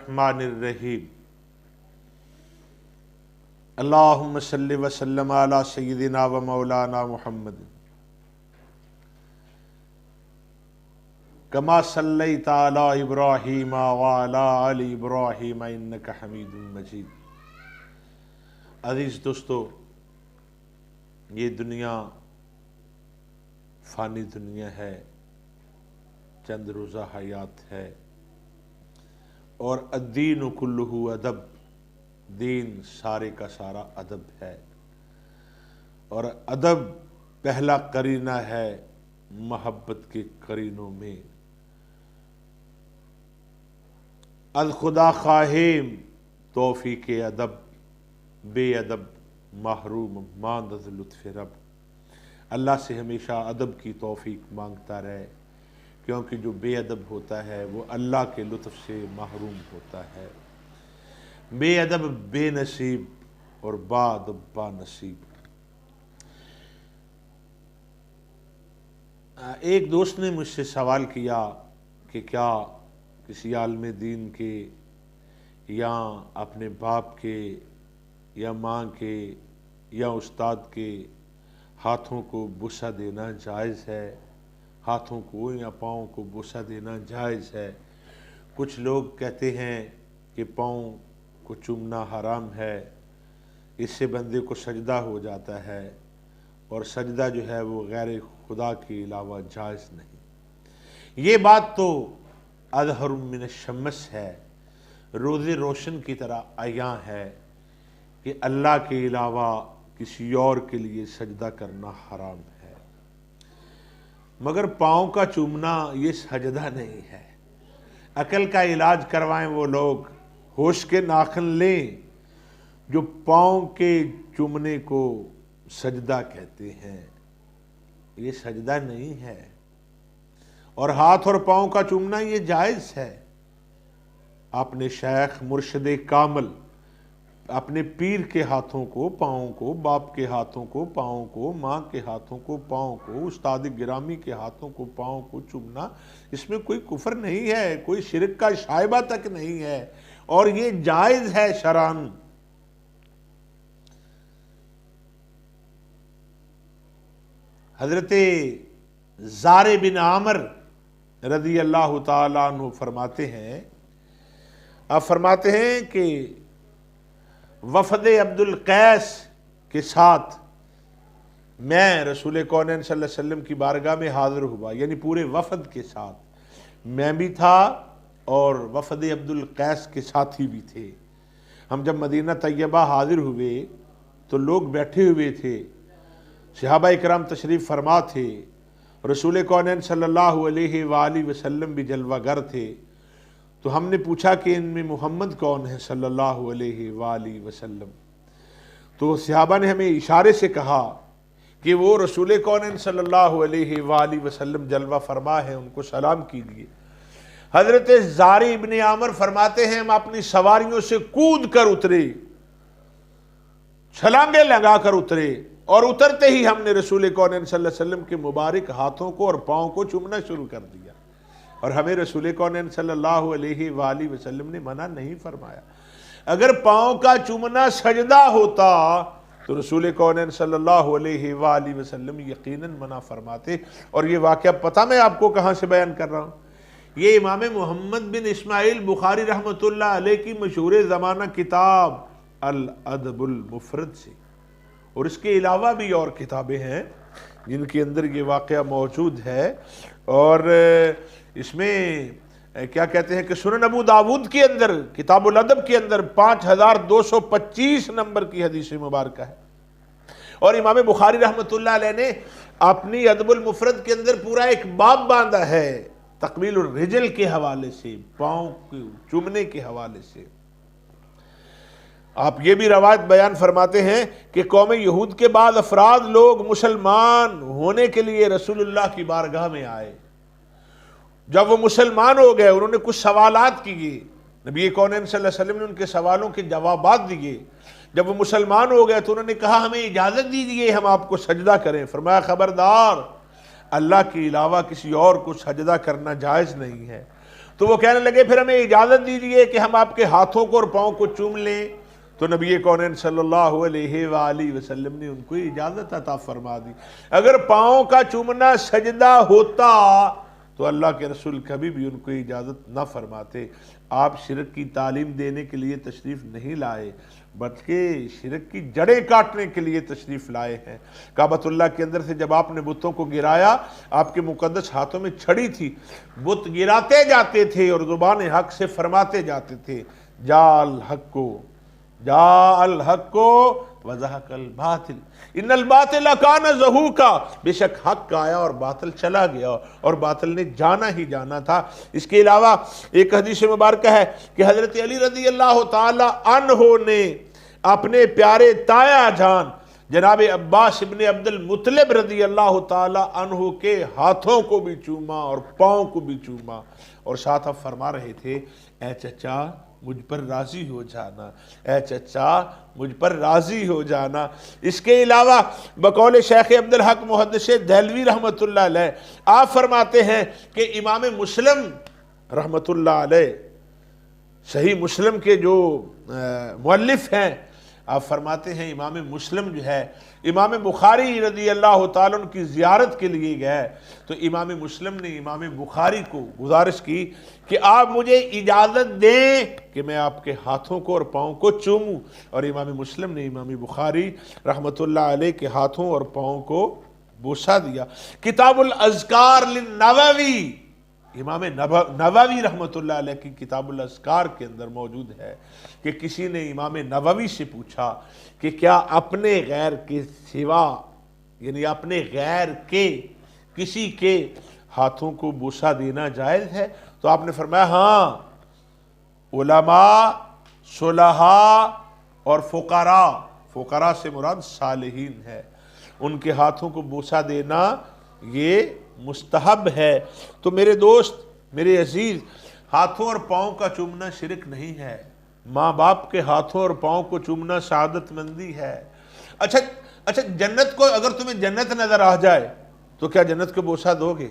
الرحمن الرحیم اللہم صلی وسلم علی سیدنا و مولانا محمد کما صلیت علی ابراہیم وعلی آل ابراہیم انک حمید مجید۔ عزیز دوستو، یہ دنیا فانی دنیا ہے، چند روزہ حیات ہے، اور الدین کلہ ادب، دین سارے کا سارا ادب ہے، اور ادب پہلا قرینہ ہے محبت کے قرینوں میں۔ از خدا خواہیم توفیق ادب، بے ادب محروم ماند از لطف رب۔ اللہ سے ہمیشہ ادب کی توفیق مانگتا رہے، کیونکہ جو بے ادب ہوتا ہے وہ اللہ کے لطف سے محروم ہوتا ہے۔ بے ادب بے نصیب اور با ادب با نصیب۔ ایک دوست نے مجھ سے سوال کیا کہ کیا کسی عالم دین کے یا اپنے باپ کے یا ماں کے یا استاد کے ہاتھوں کو بوسہ دینا جائز ہے؟ ہاتھوں کو یا پاؤں کو بوسہ دینا جائز ہے؟ کچھ لوگ کہتے ہیں کہ پاؤں کو چومنا حرام ہے، اس سے بندے کو سجدہ ہو جاتا ہے، اور سجدہ جو ہے وہ غیر خدا کے علاوہ جائز نہیں۔ یہ بات تو اظہر من الشمس ہے، روز روشن کی طرح عیاں ہے کہ اللہ کے علاوہ کسی اور کے لیے سجدہ کرنا حرام ہے۔ مگر پاؤں کا چومنا یہ سجدہ نہیں ہے۔ عقل کا علاج کروائیں وہ لوگ، ہوش کے ناخن لیں جو پاؤں کے چومنے کو سجدہ کہتے ہیں۔ یہ سجدہ نہیں ہے، اور ہاتھ اور پاؤں کا چومنا یہ جائز ہے۔ اپنے شیخ مرشد کامل اپنے پیر کے ہاتھوں کو پاؤں کو، باپ کے ہاتھوں کو پاؤں کو، ماں کے ہاتھوں کو پاؤں کو، استاد گرامی کے ہاتھوں کو پاؤں کو چومنا، اس میں کوئی کفر نہیں ہے، کوئی شرک کا شائبہ تک نہیں ہے، اور یہ جائز ہے شرعاً۔ حضرت زار بن عامر رضی اللہ تعالیٰ عنہ فرماتے ہیں، آپ فرماتے ہیں کہ وفد عبد القیس کے ساتھ میں رسول کونین صلی اللہ علیہ وسلم کی بارگاہ میں حاضر ہوا، یعنی پورے وفد کے ساتھ میں بھی تھا اور وفد عبد القیس کے ساتھی بھی تھے۔ ہم جب مدینہ طیبہ حاضر ہوئے تو لوگ بیٹھے ہوئے تھے، صحابہ اکرام تشریف فرما تھے، رسول کونین صلی اللہ علیہ وآلہ وسلم بھی جلوہ گر تھے۔ تو ہم نے پوچھا کہ ان میں محمد کون ہے صلی اللہ علیہ وآلہ وسلم؟ تو صحابہ نے ہمیں اشارے سے کہا کہ وہ رسول کونین صلی اللہ علیہ وآلہ وسلم جلوہ فرما ہے، ان کو سلام کیجیے۔ حضرت زاری ابن عامر فرماتے ہیں ہم اپنی سواریوں سے کود کر اترے، چھلانگیں لگا کر اترے، اور اترتے ہی ہم نے رسول کونین صلی اللہ علیہ وسلم کے مبارک ہاتھوں کو اور پاؤں کو چومنا شروع کر دیا، اور ہمیں رسول کونین صلی اللہ علیہ وآلہ وسلم نے منع نہیں فرمایا۔ اگر پاؤں کا چومنا سجدہ ہوتا تو رسول کونین صلی اللہ علیہ وآلہ وسلم یقیناً منع فرماتے۔ اور یہ واقعہ پتہ میں آپ کو کہاں سے بیان کر رہا ہوں؟ یہ امام محمد بن اسماعیل بخاری رحمۃ اللہ علیہ کی مشہور زمانہ کتاب الادب المفرد سے، اور اس کے علاوہ بھی اور کتابیں ہیں جن کے اندر یہ واقعہ موجود ہے۔ اور اس میں کیا کہتے ہیں کہ سنن ابو داود کے اندر کتاب الادب کے اندر 5225 نمبر کی حدیث مبارکہ ہے، اور امام بخاری رحمۃ اللہ علیہ نے اپنی ادب المفرد کے اندر پورا ایک باب باندھا ہے تقبیل الرجل کے حوالے سے، پاؤں کو چومنے کے حوالے سے۔ آپ یہ بھی روایت بیان فرماتے ہیں کہ قوم یہود کے بعد افراد لوگ مسلمان ہونے کے لیے رسول اللہ کی بارگاہ میں آئے۔ جب وہ مسلمان ہو گئے، انہوں نے کچھ سوالات کیے، نبی کونین صلی اللہ علیہ وسلم نے ان کے سوالوں کے جوابات دیے۔ جب وہ مسلمان ہو گئے تو انہوں نے کہا ہمیں اجازت دیجیے ہم آپ کو سجدہ کریں۔ فرمایا خبردار، اللہ کے علاوہ کسی اور کو سجدہ کرنا جائز نہیں ہے۔ تو وہ کہنے لگے پھر ہمیں اجازت دیجئے کہ ہم آپ کے ہاتھوں کو اور پاؤں کو چوم لیں. تو نبی کونین صلی اللہ علیہ وآلہ وسلم نے ان کو اجازت عطا فرما دی. اگر پاؤں کا چومنا سجدہ ہوتا تو اللہ کے رسول کبھی بھی ان کو اجازت نہ فرماتے. آپ شرک کی تعلیم دینے کے لیے تشریف نہیں لائے بلکہ شرک کی جڑیں کاٹنے کے لیے تشریف لائے ہیں. کعبۃ اللہ کے اندر سے جب آپ نے بتوں کو گرایا، آپ کے مقدس ہاتھوں میں چھڑی تھی، بت گراتے جاتے تھے اور زبان حق سے فرماتے جاتے تھے جا الحق جا الحق وزہق الباطل ان الباطل کان زہوقا، بے شک حق آیا اور باطل چلا گیا اور باطل نے جانا ہی جانا تھا. اس کے علاوہ ایک حدیث مبارکہ ہے کہ حضرت علی رضی اللہ تعالی عنہ نے اپنے پیارے تایا جان جناب عباس ابن عبد المطلب رضی اللہ تعالی عنہ کے ہاتھوں کو بھی چوما اور پاؤں کو بھی چوما، اور ساتھ اب فرما رہے تھے اے چچا مجھ پر راضی ہو جانا، اے چچا مجھ پر راضی ہو جانا. اس کے علاوہ بقول شیخ عبدالحق محدث دہلوی رحمۃ اللہ علیہ آپ فرماتے ہیں کہ امام مسلم رحمۃ اللہ علیہ، صحیح مسلم کے جو مؤلف ہیں، آپ فرماتے ہیں امام مسلم جو ہے، امام بخاری رضی اللہ تعالیٰ عنہ کی زیارت کے لیے گئے تو امام مسلم نے امام بخاری کو گزارش کی کہ آپ مجھے اجازت دیں کہ میں آپ کے ہاتھوں کو اور پاؤں کو چوموں، اور امام مسلم نے امام بخاری رحمۃ اللہ علیہ کے ہاتھوں اور پاؤں کو بوسہ دیا. کتاب الاذکار للنووی، امام نووی رحمۃ اللہ علیہ کی کتاب الاذکار کے اندر موجود ہے کہ کسی نے امام نووی سے پوچھا کہ کیا اپنے غیر کے سوا، یعنی اپنے غیر کے کسی کے ہاتھوں کو بوسہ دینا جائز ہے؟ تو آپ نے فرمایا ہاں، علماء، صلحاء اور فقراء سے مراد صالحین ہے، ان کے ہاتھوں کو بوسہ دینا یہ مستحب ہے. تو میرے دوست، میرے عزیز، ہاتھوں اور پاؤں کا چومنا شرک نہیں ہے، ماں باپ کے ہاتھوں اور پاؤں کو چومنا سعادت مندی ہے. اچھا جنت کو، اگر تمہیں جنت نظر آ جائے تو کیا جنت کو بوسہ دو گے؟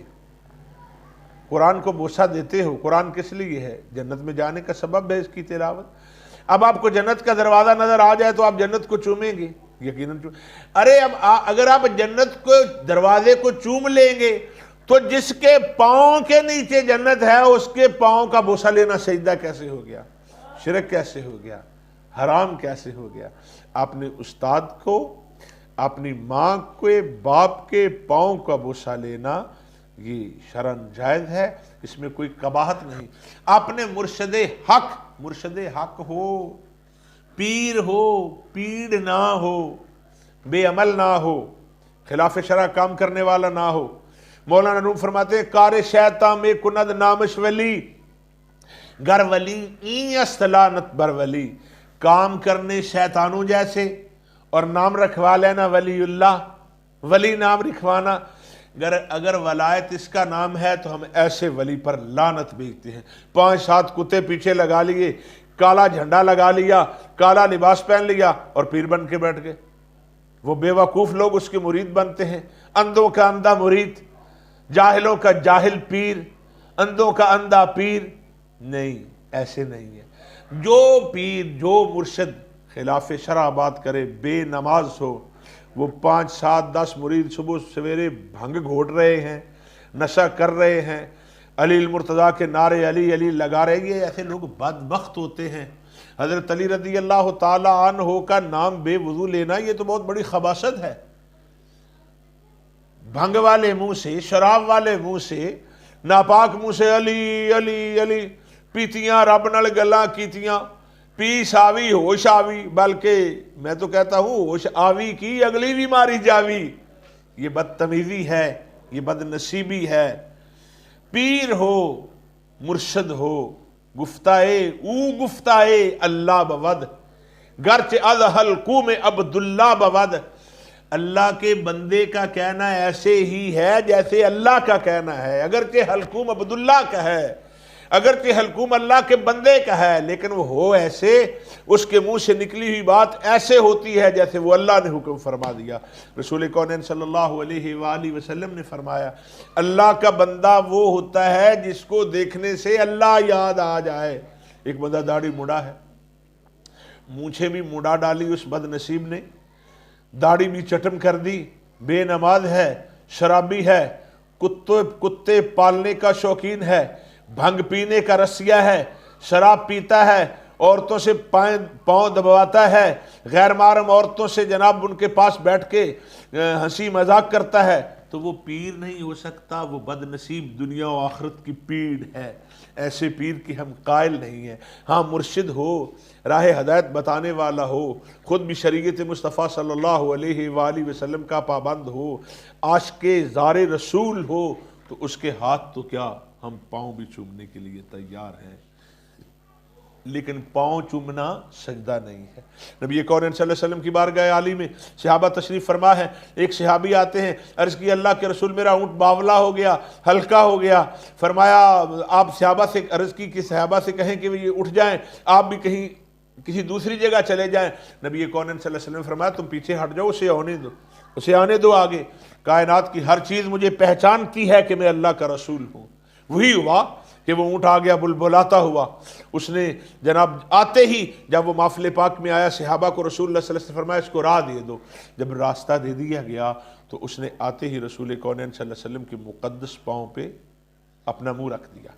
قرآن کو بوسہ دیتے ہو، قرآن کس لیے ہے؟ جنت میں جانے کا سبب ہے اس کی تلاوت. اب آپ کو جنت کا دروازہ نظر آ جائے تو آپ جنت کو چومیں گے؟ یقیناً ارے اب اگر آپ جنت کو دروازے کو چوم لیں گے تو جس کے پاؤں کے نیچے جنت ہے اس کے پاؤں کا بوسہ لینا سجدہ کیسے ہو گیا؟ شرک کیسے ہو گیا؟ حرام کیسے ہو گیا؟ آپ نے استاد کو، اپنی ماں کے، باپ کے پاؤں کا بوسہ لینا یہ شرعاً جائز ہے، اس میں کوئی قباحت نہیں. آپ نے مرشد حق ہو، پیر ہو، پیر نہ ہو، بے عمل نہ ہو، خلاف شرع کام کرنے والا نہ ہو. مولانا روم فرماتے ہیں کار شیطان میں کند نامش ولی گر ولی این استلانت بر ولی، کام کرنے شیطانوں جیسے اور نام رکھوا لینا ولی اللہ، ولی نام رکھوانا. اگر ولایت اس کا نام ہے تو ہم ایسے ولی پر لعنت بھیجتے ہیں. 5-7 کتے پیچھے لگا لیے، کالا جھنڈا لگا لیا، کالا لباس پہن لیا اور پیر بن کے بیٹھ گئے. وہ بے وقوف لوگ اس کے مرید بنتے ہیں، اندھوں کا اندھا مرید، جاہلوں کا جاہل پیر، اندھوں کا اندھا پیر. نہیں، ایسے نہیں ہے. جو پیر، جو مرشد خلاف شرع بات کرے، بے نماز ہو، وہ 5-7-10 مرید صبح سویرے بھنگ گھوٹ رہے ہیں، نشہ کر رہے ہیں، علی المرتضیٰ کے نعرے علی علی لگا رہے ہیں، ایسے لوگ بدبخت ہوتے ہیں. حضرت علی رضی اللہ تعالی عنہ کا نام بے وضو لینا یہ تو بہت بڑی خباثت ہے. بھنگ والے منہ سے، شراب والے منہ سے، ناپاک منہ سے علی علی علی، پیتیاں رب نال گلاں کیتیاں، پیس آوی ہوش آوی، بلکہ میں تو کہتا ہوں ہوش آوی کی اگلی بھی ماری جاوی. یہ بدتمیزی ہے، یہ بد نصیبی ہے. پیر ہو، مرشد ہو، گفتائے اللہ بود گرچہ از حلقوں میں عبداللہ بود. اللہ کے بندے کا کہنا ایسے ہی ہے جیسے اللہ کا کہنا ہے، اگرچہ حلقوں میں عبداللہ کا ہے. اگرچہ حلقوم اللہ کے بندے کا ہے لیکن وہ ہو ایسے، اس کے منہ سے نکلی ہوئی بات ایسے ہوتی ہے جیسے وہ اللہ نے حکم فرما دیا۔ رسول کونین صلی اللہ علیہ وآلہ وسلم نے فرمایا اللہ کا بندہ وہ ہوتا ہے جس کو دیکھنے سے اللہ یاد آ جائے۔ ایک بندہ داڑھی مڑا ہے، مونچھیں بھی مڑا ڈالی اس بد نصیب نے، داڑھی بھی چٹم کر دی، بے نماز ہے، شرابی ہے، کتے پالنے کا شوقین ہے، بھنگ پینے کا رسیہ ہے، شراب پیتا ہے، عورتوں سے پاؤں دبواتا ہے، غیر محرم عورتوں سے جناب ان کے پاس بیٹھ کے ہنسی مذاق کرتا ہے، تو وہ پیر نہیں ہو سکتا، وہ بد نصیب دنیا و آخرت کی پیڑ ہے۔ ایسے پیر کی ہم قائل نہیں ہیں۔ ہاں مرشد ہو، راہ ہدایت بتانے والا ہو، خود بھی شریعت مصطفیٰ صلی اللہ علیہ وآلہ وسلم کا پابند ہو، عاشق زار رسول ہو، تو اس کے ہاتھ تو کیا ہم پاؤں بھی چومنے کے لیے تیار ہیں، لیکن پاؤں چومنا سجدہ نہیں ہے۔ نبی کونین صلی اللہ علیہ وسلم کی بارگاہ عالی میں صحابہ تشریف فرما ہے، ایک صحابی آتے ہیں، عرض کی اللہ کے رسول میرا اونٹ باولا ہو گیا، ہلکا ہو گیا۔ فرمایا آپ صحابہ سے عرض کی کہ صحابہ سے کہیں کہ یہ اٹھ جائیں، آپ بھی کہیں کسی دوسری جگہ چلے جائیں۔ نبی کونین صلی اللہ علیہ وسلم فرمایا تم پیچھے ہٹ جاؤ، اسے آنے دو آگے۔ کائنات کی ہر چیز مجھے پہچانتی ہے کہ میں اللہ کا رسول ہوں۔ وہی ہوا کہ وہ اونٹ آ گیا بلبلاتا ہوا۔ اس نے جناب آتے ہی جب وہ محفل پاک میں آیا، صحابہ کو رسول اللہ صلی اللہ علیہ وسلم فرمایا اس کو راہ دے دو۔ جب راستہ دے دیا گیا تو اس نے آتے ہی رسول کونین صلی اللہ علیہ وسلم کے مقدس پاؤں پہ اپنا منہ رکھ دیا،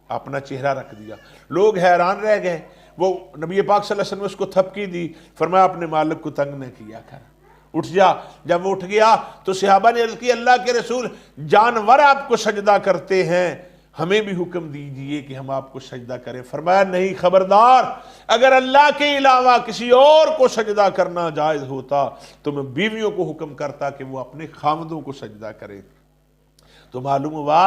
اپنا چہرہ رکھ دیا۔ لوگ حیران رہ گئے۔ وہ نبی پاک صلی اللہ علیہ وسلم نے اس کو تھپکی دی، فرمایا اپنے مالک کو تنگ نہ کیا کر، اٹھ جا۔ جب وہ اٹھ گیا تو صحابہ نے عرض کی اللہ کے رسول جانور آپ کو سجدہ کرتے ہیں، ہمیں بھی حکم دیجئے کہ ہم آپ کو سجدہ کریں۔ فرمایا نہیں، خبردار، اگر اللہ کے علاوہ کسی اور کو سجدہ کرنا جائز ہوتا تو میں بیویوں کو حکم کرتا کہ وہ اپنے خامدوں کو سجدہ کریں۔ تو معلوم ہوا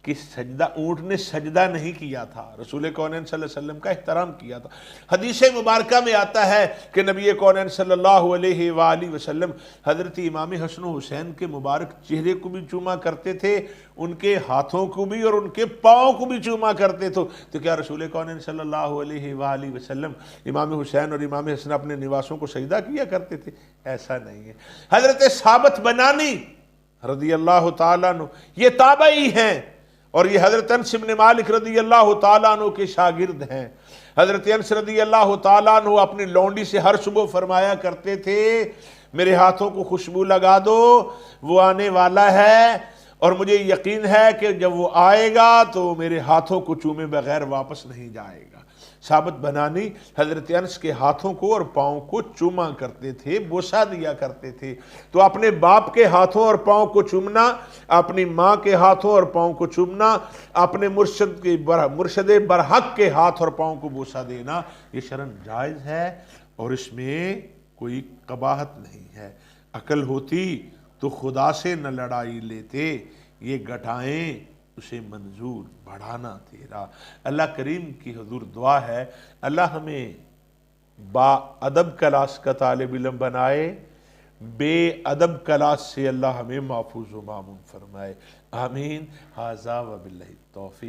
کہ سجدہ، اونٹ نے سجدہ نہیں کیا تھا، رسول کونین صلی اللہ علیہ وسلم کا احترام کیا تھا۔ حدیث مبارکہ میں آتا ہے کہ نبی کونین صلی اللہ علیہ وآلہ وسلم حضرت امام حسن و حسین کے مبارک چہرے کو بھی چوما کرتے تھے، ان کے ہاتھوں کو بھی اور ان کے پاؤں کو بھی چوما کرتے تھے۔ تو کیا رسول کونین صلی اللہ علیہ وآلہ وسلم امام حسین اور امام حسن اپنے نواسوں کو سجدہ کیا کرتے تھے؟ ایسا نہیں ہے۔ حضرت ثابت بنانی رضی اللہ تعالیٰ عنہ یہ تابعی ہیں، اور یہ حضرت انس بن مالک رضی اللہ تعالیٰ عنہ کے شاگرد ہیں۔ حضرت انس رضی اللہ تعالیٰ عنہ اپنی لونڈی سے ہر صبح فرمایا کرتے تھے میرے ہاتھوں کو خوشبو لگا دو، وہ آنے والا ہے، اور مجھے یقین ہے کہ جب وہ آئے گا تو میرے ہاتھوں کو چومے بغیر واپس نہیں جائے گا۔ ثابت بنانی حضرت انس کے ہاتھوں کو اور پاؤں کو چوما کرتے تھے، بوسہ دیا کرتے تھے۔ تو اپنے باپ کے ہاتھوں اور پاؤں کو چومنا، اپنی ماں کے ہاتھوں اور پاؤں کو چومنا، اپنے مرشد برحق کے ہاتھ اور پاؤں کو بوسہ دینا، یہ شرعاً جائز ہے اور اس میں کوئی قباحت نہیں ہے۔ عقل ہوتی تو خدا سے نہ لڑائی لیتے، یہ گٹھائیں اسے منظور بڑھانا تیرا۔ اللہ کریم کی حضور دعا ہے اللہ ہمیں با ادب کلاس کا طالب علم بنائے، بے ادب کلاس سے اللہ ہمیں محفوظ و مامون فرمائے، آمین۔ ھذا وباللہ التوفیق۔